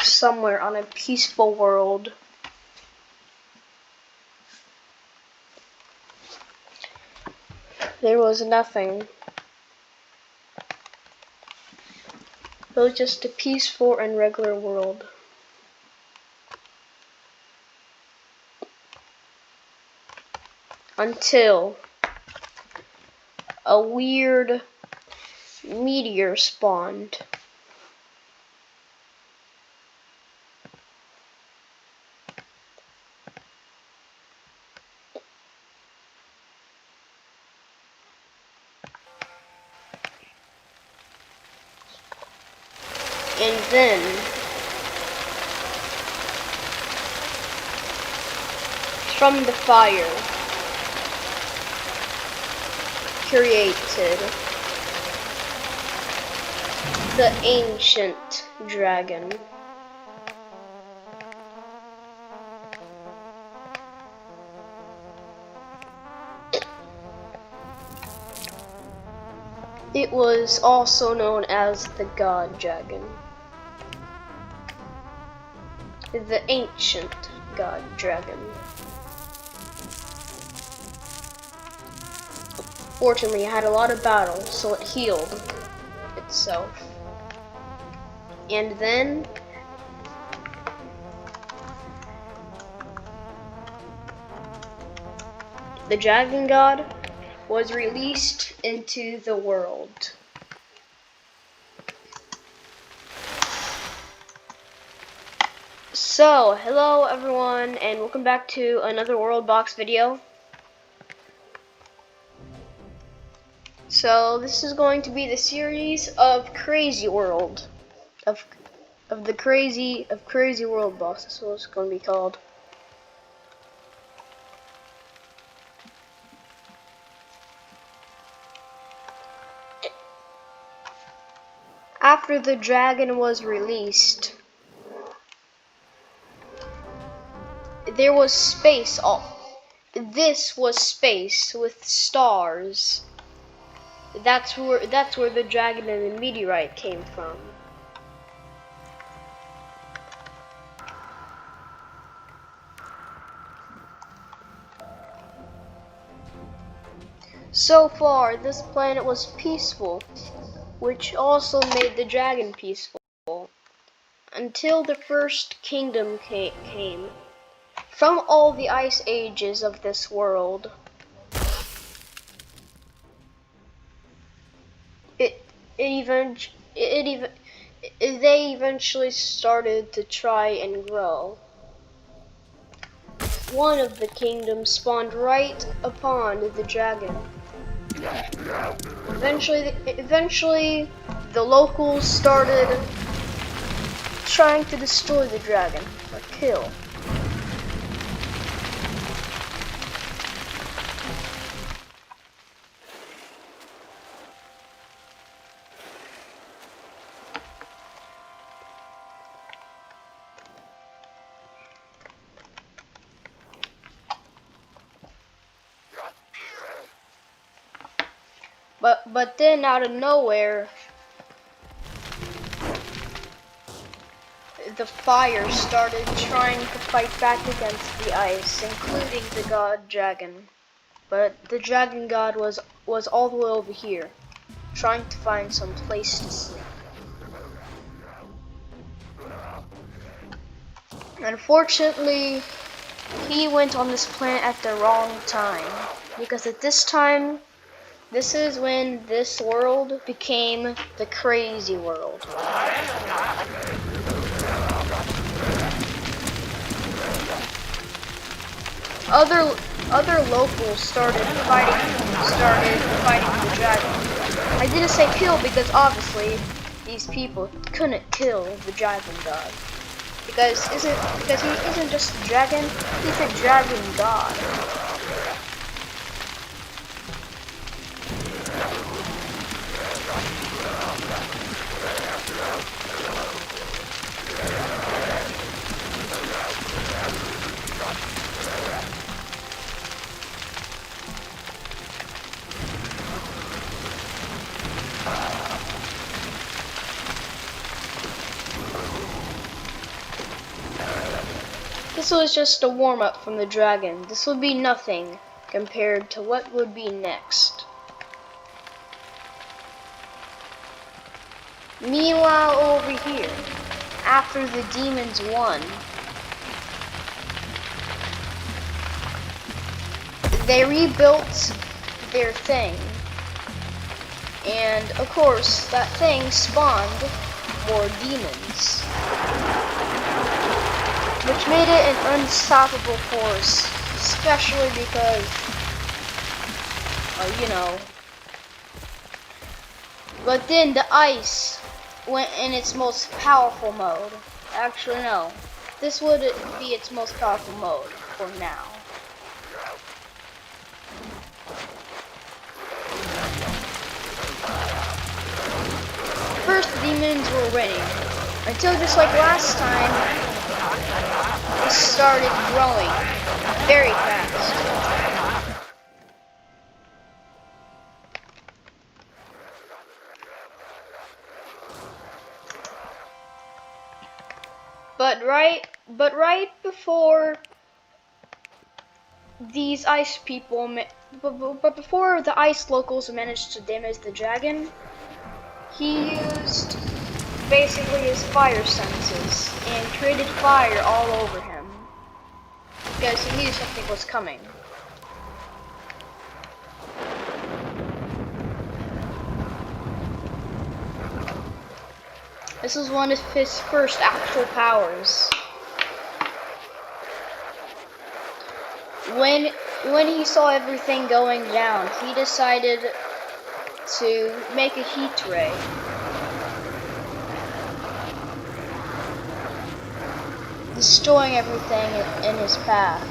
somewhere on a peaceful world. There was nothing. It was just a peaceful and regular world. Until a weird meteor spawned. And then from the fire created the ancient dragon. It was also known as the God Dragon. The ancient God Dragon. Fortunately, it had a lot of battles, so it healed itself. And then the Dragon God was released into the world. So, hello everyone, and welcome back to another WorldBox video. So, this is going to be the series of Crazy World, of Crazy WorldBox. That's what it's going to be called. After the dragon was released, there was space. This was space with stars. That's where the dragon and the meteorite came from. So far, this planet was peaceful, which also made the dragon peaceful, until the first kingdom came. From all the ice ages of this world, they eventually started to try and grow. One of the kingdoms spawned right upon the dragon. Eventually, the locals started trying to destroy the dragon, or kill. But then out of nowhere, the fire started trying to fight back against the ice, including the god dragon. But the dragon god was all the way over here, trying to find some place to sleep. Unfortunately, he went on this planet at the wrong time, because at this time, this is when this world became the crazy world. Other locals started fighting the dragon. I didn't say kill because obviously these people couldn't kill the dragon god. Because he isn't just a dragon, he's a dragon god. This was just a warm-up from the dragon. This would be nothing compared to what would be next. Meanwhile, over here, after the demons won, they rebuilt their thing. And of course, that thing spawned more demons, which made it an unstoppable force, especially because, you know. But then the ice went in its most powerful mode. Actually, no. This would be its most powerful mode for now. First, the demons were winning, until just like last time, it started growing very fast. But right before these ice people, but before the ice locals managed to damage the dragon, he used basically his fire senses and created fire all over him because he knew something was coming. This was one of his first actual powers. When he saw everything going down, he decided to make a heat ray. Destroying everything in his path.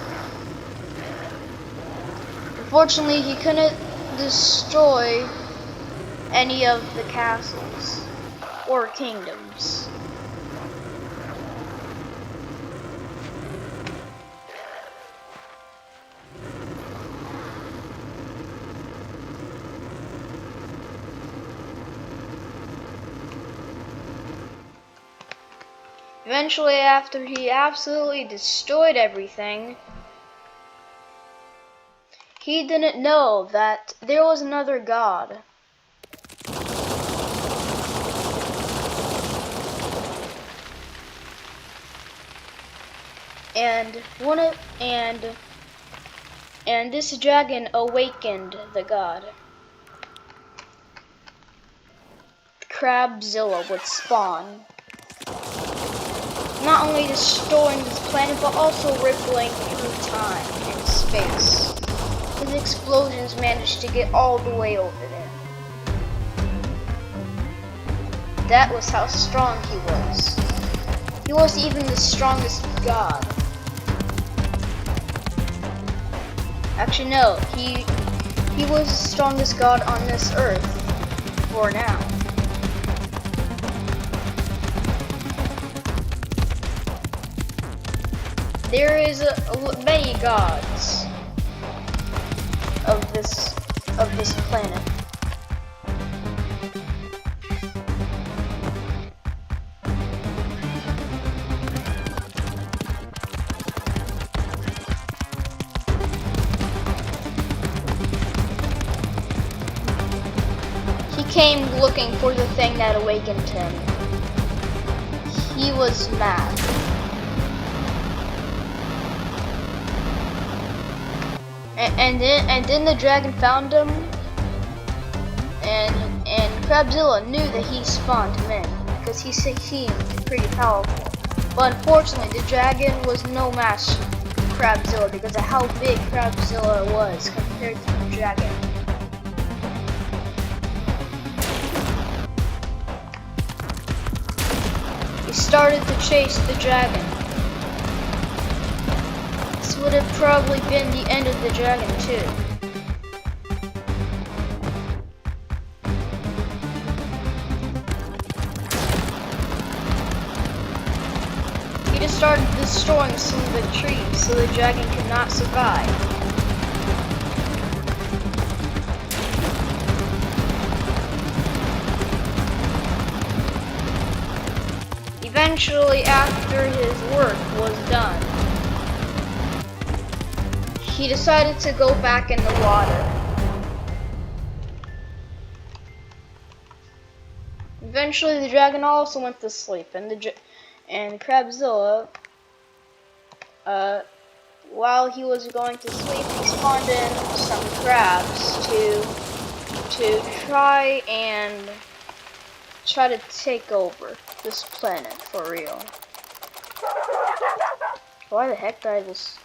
Unfortunately, he couldn't destroy any of the castles or kingdoms. Eventually, after he absolutely destroyed everything, he didn't know that there was another god. And this dragon awakened the god. Crabzilla would spawn, not only destroying this planet, but also rippling through time and space. His explosions managed to get all the way over there. That was how strong he was. He was even the strongest god. Actually, no, he was the strongest god on this earth for now. There is many gods of this planet. He came looking for the thing that awakened him. He was mad. And then the dragon found him, and Crabzilla knew that he spawned him in because he seemed pretty powerful. But unfortunately, the dragon was no match for Crabzilla because of how big Crabzilla was compared to the dragon. He started to chase the dragon. Would have probably been the end of the dragon too. He just started destroying some of the trees so the dragon could not survive. Eventually, after his work was done, he decided to go back in the water. Eventually, the dragon also went to sleep, and Crabzilla, while he was going to sleep, he spawned in some crabs to try to take over this planet for real. Why the heck did I just?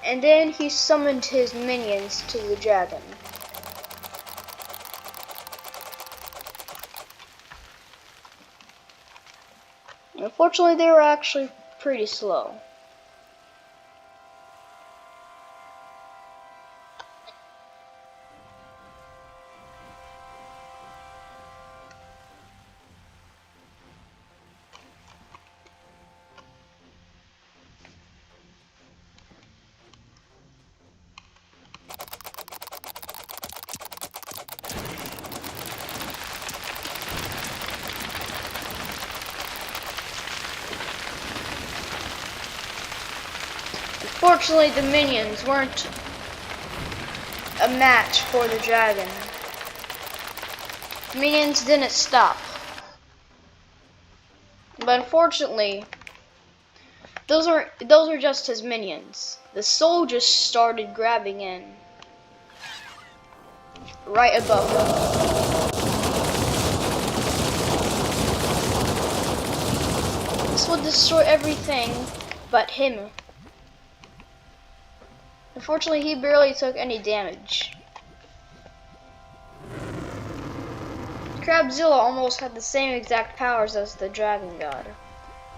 And then he summoned his minions to the dragon. Unfortunately, they were actually pretty slow. Fortunately, the minions weren't a match for the dragon. The minions didn't stop. But unfortunately, those are just his minions. The soul just started grabbing in right above him. This would destroy everything but him. Unfortunately, he barely took any damage. Crabzilla almost had the same exact powers as the Dragon God.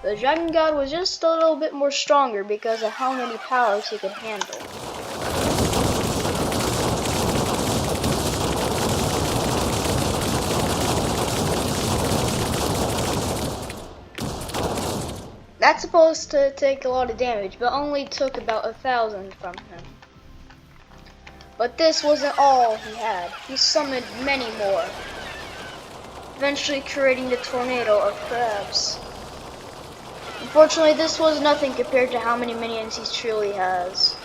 The Dragon God was just a little bit more stronger because of how many powers he could handle. That's supposed to take a lot of damage, but only took about 1,000 from him. But this wasn't all he had. He summoned many more, eventually creating the tornado of crabs. Unfortunately, this was nothing compared to how many minions he truly has.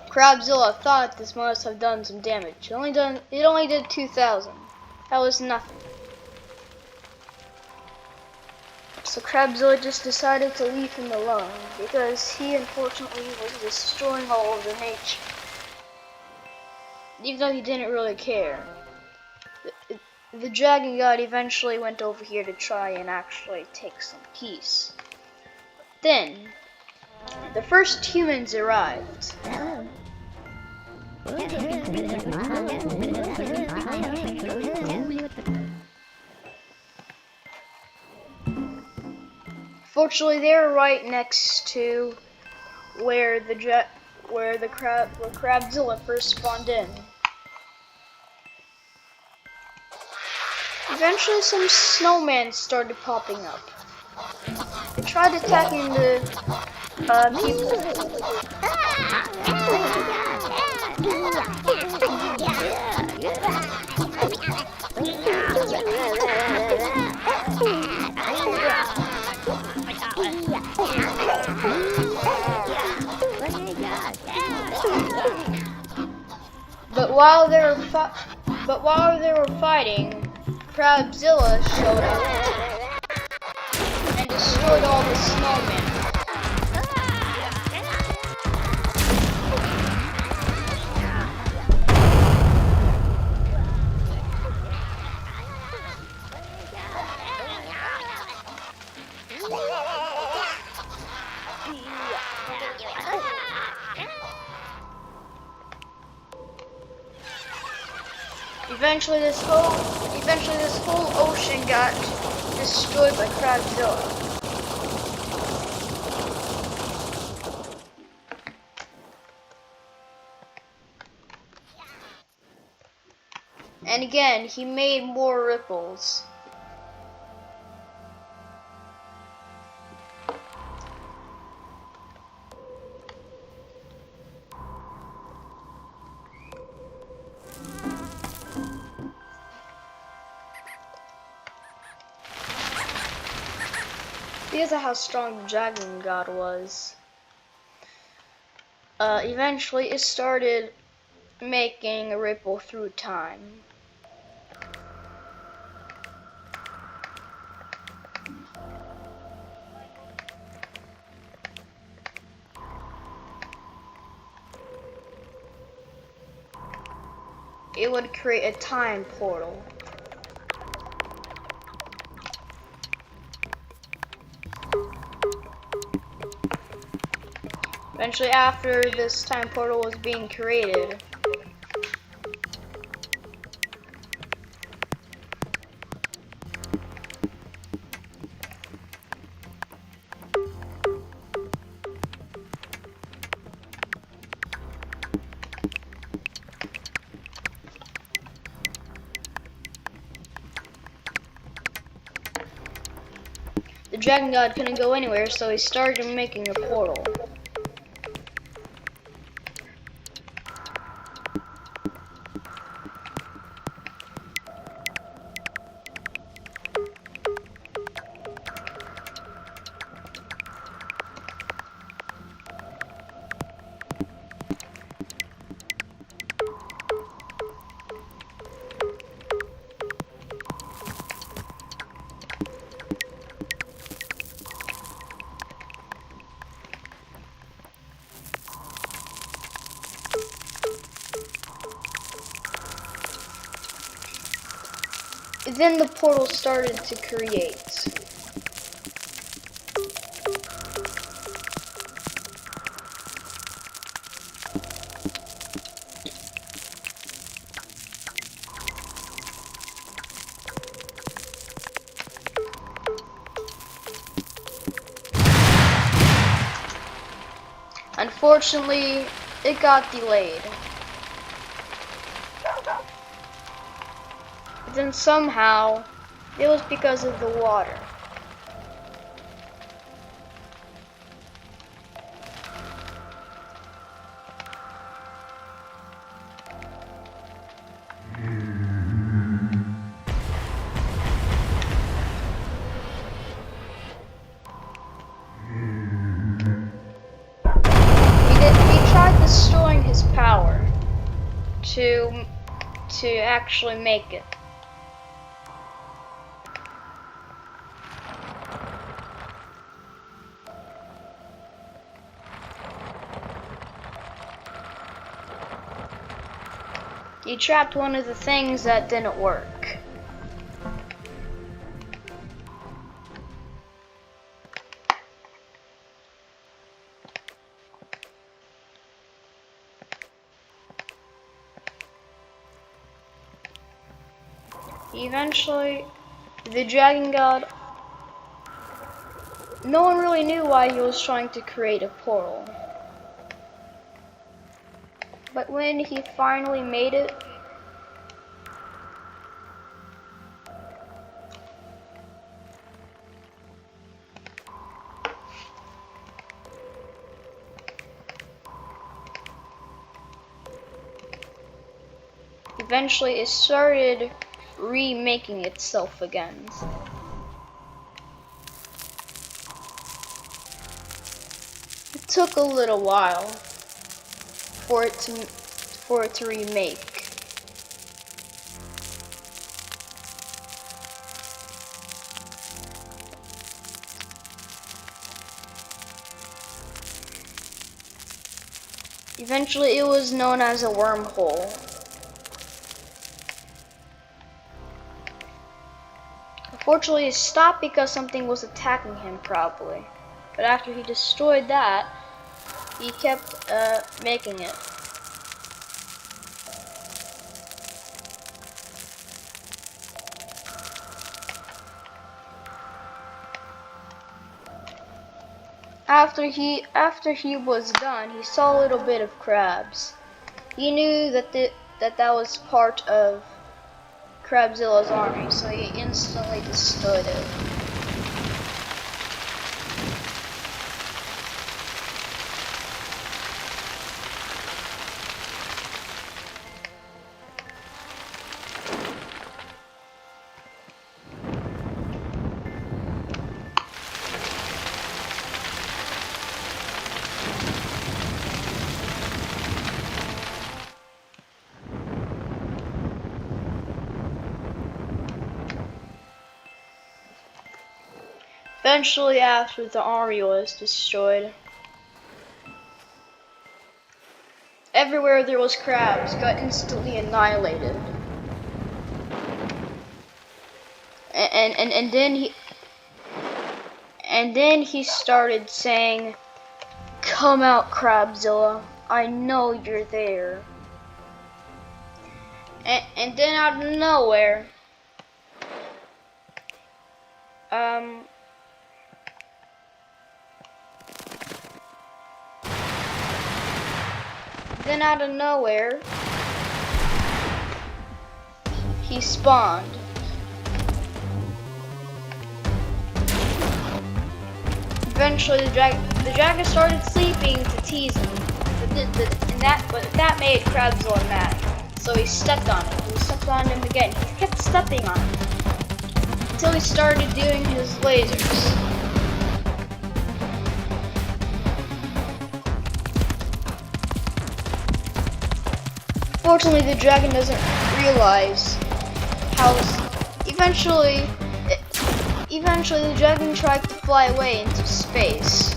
Crabzilla thought this must have done some damage. It only did 2,000. That was nothing. So Crabzilla just decided to leave him alone because he unfortunately was destroying all of the nature. Even though he didn't really care. The Dragon God eventually went over here to try and actually take some peace. Then, the first humans arrived. Fortunately, they were right next to where Crabzilla first spawned in. Eventually, some snowmen started popping up. They tried attacking the people. But while they were fighting, Crabzilla showed up and destroyed all the snowmen. Eventually this whole ocean got destroyed by Crabzilla. And again, he made more ripples. Because of how strong the Dragon God was. Eventually it started making a ripple through time. It would create a time portal. Eventually, after this time portal was being created, the Dragon God couldn't go anywhere, so he started making a portal. Then the portal started to create. Unfortunately, it got delayed. But then somehow, it was because of the water. He tried destroying his power to actually make it. He trapped one of the things that didn't work. Eventually, the Dragon God, no one really knew why he was trying to create a portal. But when he finally made it, eventually it started remaking itself again. It took a little while for it to remake. Eventually it was known as a wormhole. Unfortunately, it stopped because something was attacking him, probably. But after he destroyed that, he kept making it. After he was done, he saw a little bit of crabs. He knew that was part of Crabzilla's army, so he instantly destroyed it. Eventually, after the army was destroyed, everywhere there was crabs got instantly annihilated. And then he started saying, "Come out, Crabzilla. I know you're there." And then out of nowhere, he spawned. Eventually, the dragon started sleeping to tease him, but that made Crabzilla mad. So he stepped on him. He stepped on him again. He kept stepping on him until he started doing his lasers. Fortunately, the dragon doesn't realize how. Eventually, the dragon tried to fly away into space.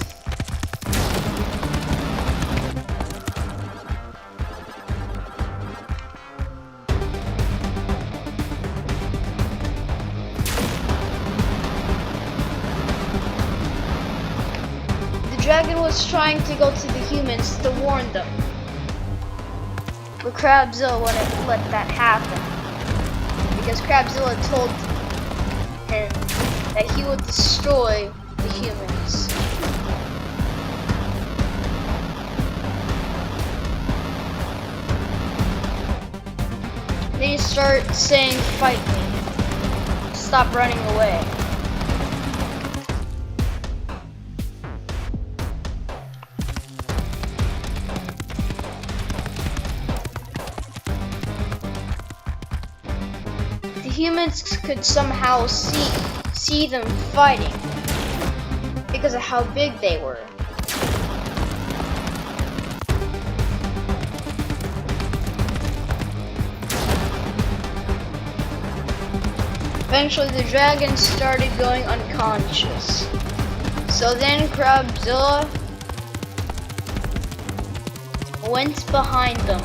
The dragon was trying to go to the humans to warn them, but Crabzilla wouldn't let that happen, because Crabzilla told him that he would destroy the humans. Then you start saying, "Fight me. Stop running away." The humans could somehow see them fighting because of how big they were. Eventually, the dragon started going unconscious. So then Crabzilla went behind them.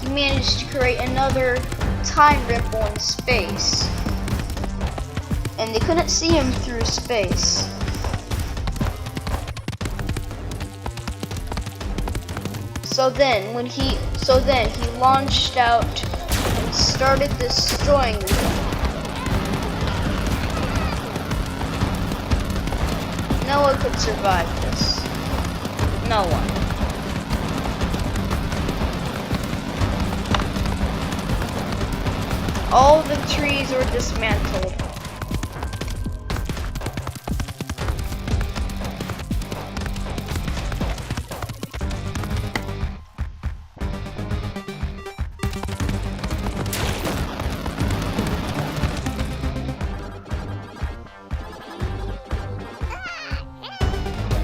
He managed to create another time ripple in space, and they couldn't see him through space. So then he launched out and started destroying them. No one could survive this. No one. All the trees were dismantled.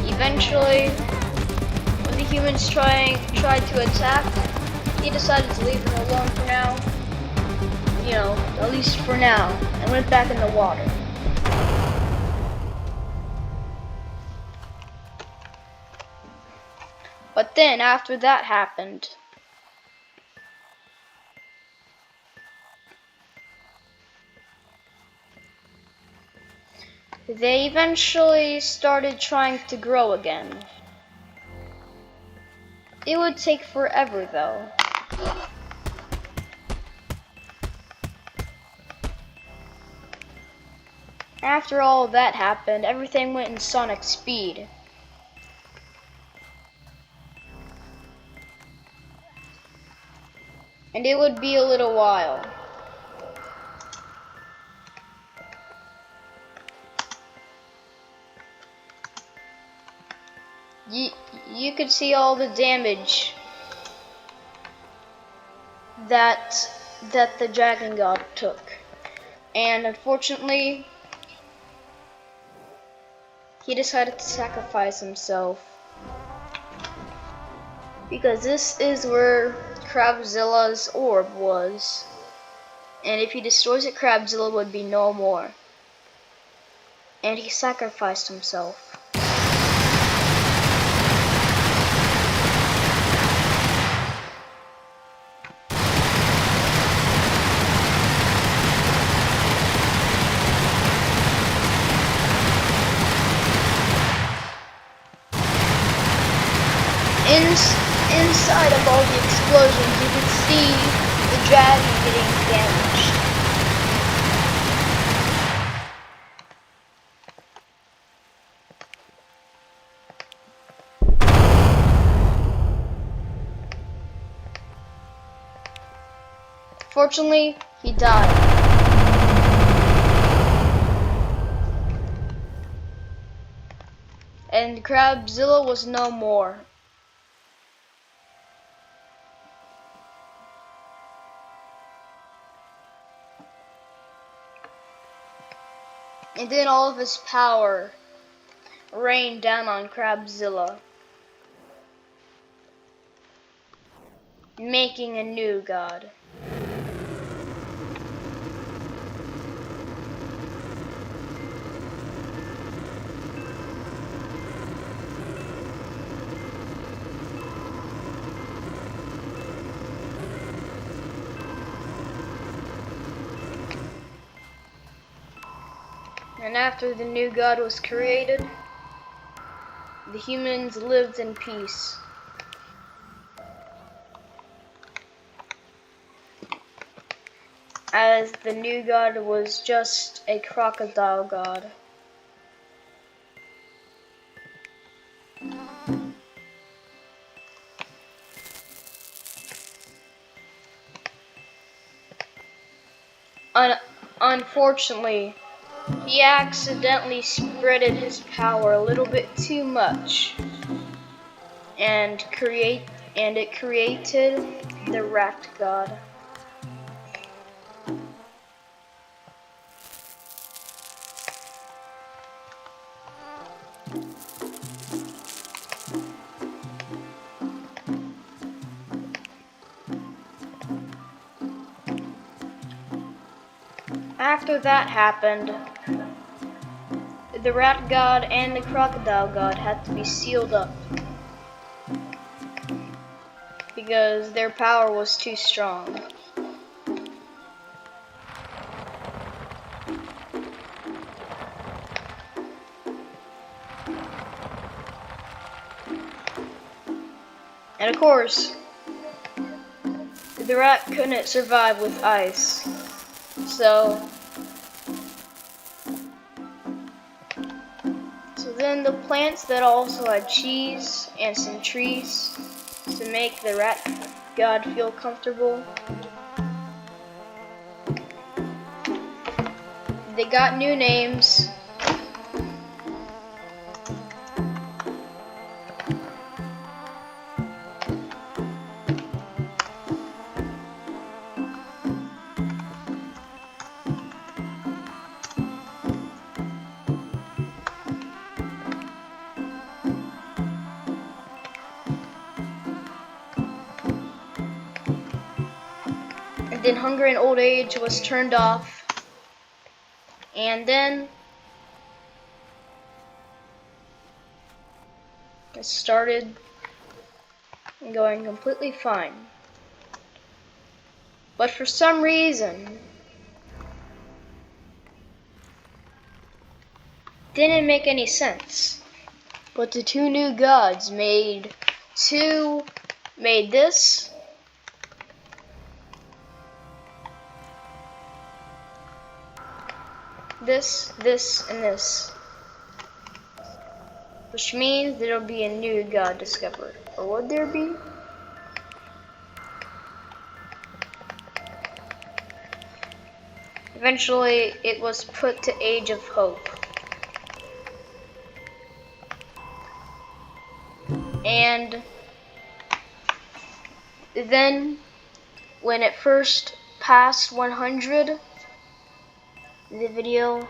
Eventually, when the humans tried to attack, he decided to leave them alone for now. You know, at least for now, and went back in the water. But then, after that happened, they eventually started trying to grow again. It would take forever, though. After all that happened, everything went in sonic speed. And it would be a little while. You could see all the damage that the dragon god took. And unfortunately, he decided to sacrifice himself, because this is where Crabzilla's orb was, and if he destroys it, Crabzilla would be no more. and he sacrificed himself. Inside of all the explosions, you could see the dragon getting damaged. Fortunately, he died. And Crabzilla was no more. And then all of his power rained down on Crabzilla, making a new god. And after the new god was created, the humans lived in peace. As the new god was just a crocodile god. Unfortunately, he accidentally spreaded his power a little bit too much, and it created the rat god. After that happened, the rat god and the crocodile god had to be sealed up because their power was too strong. And of course, the rat couldn't survive with ice. So then the plants that also had cheese and some trees to make the rat god feel comfortable, they got new names. Then hunger and old age was turned off, and then it started going completely fine. But for some reason, didn't make any sense. But the two new gods made this. This, and this. Which means there'll be a new god discovered. Or would there be? Eventually, it was put to Age of Hope. And then, when it first passed 100, the video